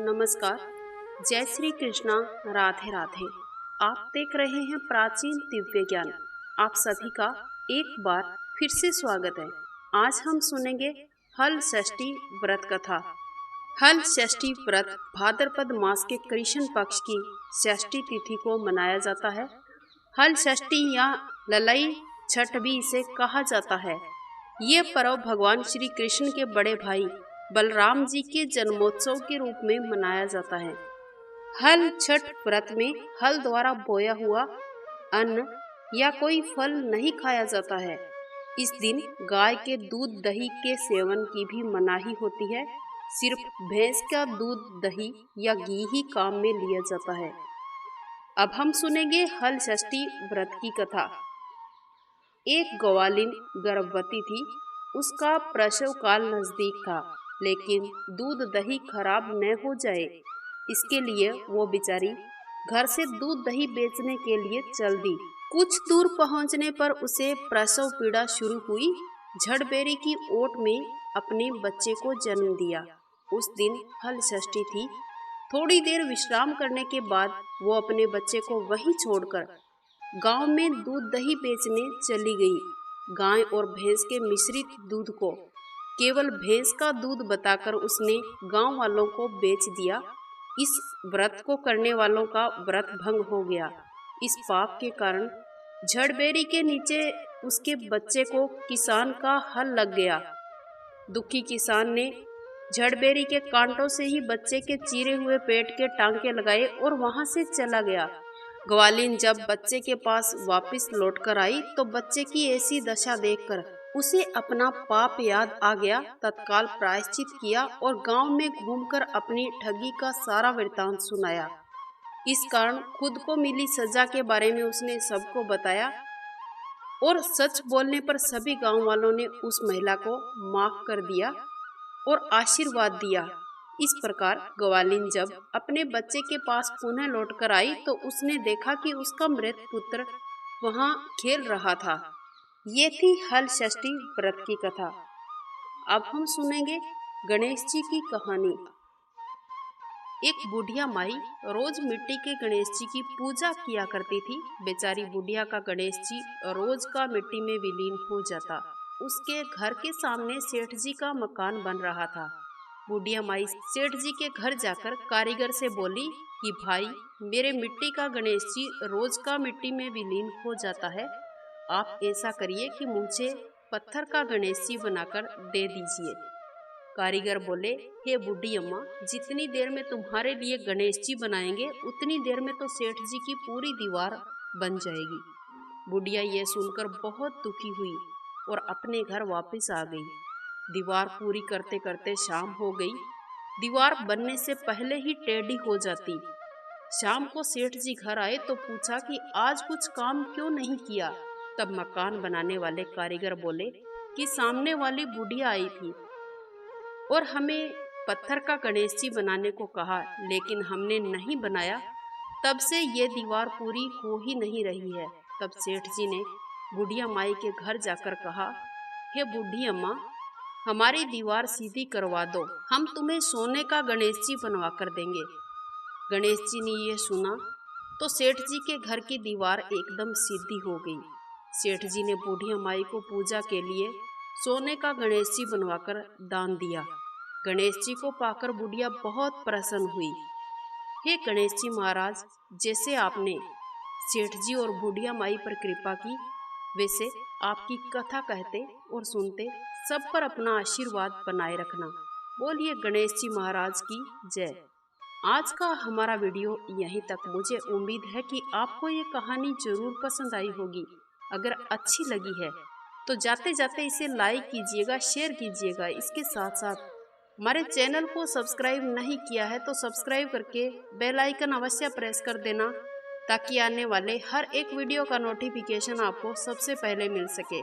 नमस्कार, जय श्री कृष्णा, राधे राधे। आप देख रहे हैं प्राचीन दिव्य ज्ञान। आप सभी का एक बार फिर से स्वागत है। आज हम सुनेंगे हल षष्ठी व्रत कथा। हल षष्ठी व्रत भाद्रपद मास के कृष्ण पक्ष की षष्ठी तिथि को मनाया जाता है। हल षष्ठी या ललई छठ भी इसे कहा जाता है। ये पर्व भगवान श्री कृष्ण के बड़े भाई बलराम जी के जन्मोत्सव के रूप में मनाया जाता है। हल छठ व्रत में हल द्वारा बोया हुआ अन्न या कोई फल नहीं खाया जाता है। इस दिन गाय के दूध दही के सेवन की भी मनाही होती है। सिर्फ भैंस का दूध दही या घी ही काम में लिया जाता है। अब हम सुनेंगे हल षष्ठी व्रत की कथा। एक ग्वालिन गर्भवती थी। उसका प्रसव काल नजदीक था, लेकिन दूध दही खराब न हो जाए इसके लिए वो बेचारी घर से दूध दही बेचने के लिए चल दी। कुछ दूर पहुंचने पर उसे प्रसव पीड़ा शुरू हुई। झड़बेरी की ओट में अपने बच्चे को जन्म दिया। उस दिन हल षष्ठी थी। थोड़ी देर विश्राम करने के बाद वो अपने बच्चे को वहीं छोड़कर गांव में दूध दही बेचने चली गई। गाय और भैंस के मिश्रित दूध को केवल भैंस का दूध बताकर उसने गांव वालों को बेच दिया। इस व्रत को करने वालों का व्रत भंग हो गया। इस पाप के कारण झड़बेरी के नीचे उसके बच्चे को किसान का हल लग गया। दुखी किसान ने झड़बेरी के कांटों से ही बच्चे के चीरे हुए पेट के टांके लगाए और वहां से चला गया। ग्वालिन जब बच्चे के पास वापस लौटकर आई तो बच्चे की ऐसी दशा देखकर उसे अपना पाप याद आ गया। तत्काल प्रायश्चित किया और गांव में घूमकर अपनी ठगी का सारा वृत्तांत सुनाया। इस कारण खुद को मिली सजा के बारे में उसने सबको बताया और सच बोलने पर सभी गांव वालों ने उस महिला को माफ कर दिया और आशीर्वाद दिया। इस प्रकार ग्वालिन जब अपने बच्चे के पास पुनः लौटकर आई तो उसने देखा कि उसका मृत पुत्र वहां खेल रहा था। ये थी हल षष्ठी व्रत की कथा। अब हम सुनेंगे गणेश जी की कहानी। एक बुढ़िया माई रोज मिट्टी के गणेश जी की पूजा किया करती थी। बेचारी बुढ़िया का गणेश जी रोज का मिट्टी में विलीन हो जाता। उसके घर के सामने सेठ जी का मकान बन रहा था। बुढ़िया माई सेठ जी के घर जाकर कारीगर से बोली कि भाई, मेरे मिट्टी का गणेश जी रोज का मिट्टी में विलीन हो जाता है। आप ऐसा करिए कि मुझे पत्थर का गणेश जी बनाकर दे दीजिए। कारीगर बोले, हे बूढ़ी अम्मा, जितनी देर में तुम्हारे लिए गणेश जी बनाएंगे उतनी देर में तो सेठ जी की पूरी दीवार बन जाएगी। बुढ़िया ये सुनकर बहुत दुखी हुई और अपने घर वापस आ गई। दीवार पूरी करते करते शाम हो गई। दीवार बनने से पहले ही टेढ़ी हो जाती। शाम को सेठ जी घर आए तो पूछा कि आज कुछ काम क्यों नहीं किया। तब मकान बनाने वाले कारीगर बोले कि सामने वाली बुढ़िया आई थी और हमें पत्थर का गणेश जी बनाने को कहा, लेकिन हमने नहीं बनाया। तब से ये दीवार पूरी हो ही नहीं रही है। तब सेठ जी ने बुढ़िया माई के घर जाकर कहा, हे बूढ़ी अम्मा, हमारी दीवार सीधी करवा दो, हम तुम्हें सोने का गणेश जी बनवा कर देंगे। गणेश जी ने यह सुना तो सेठ जी के घर की दीवार एकदम सीधी हो गई। सेठ जी ने बूढ़िया माई को पूजा के लिए सोने का गणेश जी बनवाकर दान दिया। गणेश जी को पाकर बुढ़िया बहुत प्रसन्न हुई। हे गणेश जी महाराज, जैसे आपने सेठ जी और बुढ़िया माई पर कृपा की, वैसे आपकी कथा कहते और सुनते सब पर अपना आशीर्वाद बनाए रखना। बोलिए गणेश जी महाराज की जय। आज का हमारा वीडियो यहीं तक। मुझे उम्मीद है कि आपको ये कहानी जरूर पसंद आई होगी। अगर अच्छी लगी है तो जाते जाते इसे लाइक कीजिएगा, शेयर कीजिएगा। इसके साथ साथ हमारे चैनल को सब्सक्राइब नहीं किया है तो सब्सक्राइब करके बेल आइकन अवश्य प्रेस कर देना, ताकि आने वाले हर एक वीडियो का नोटिफिकेशन आपको सबसे पहले मिल सके।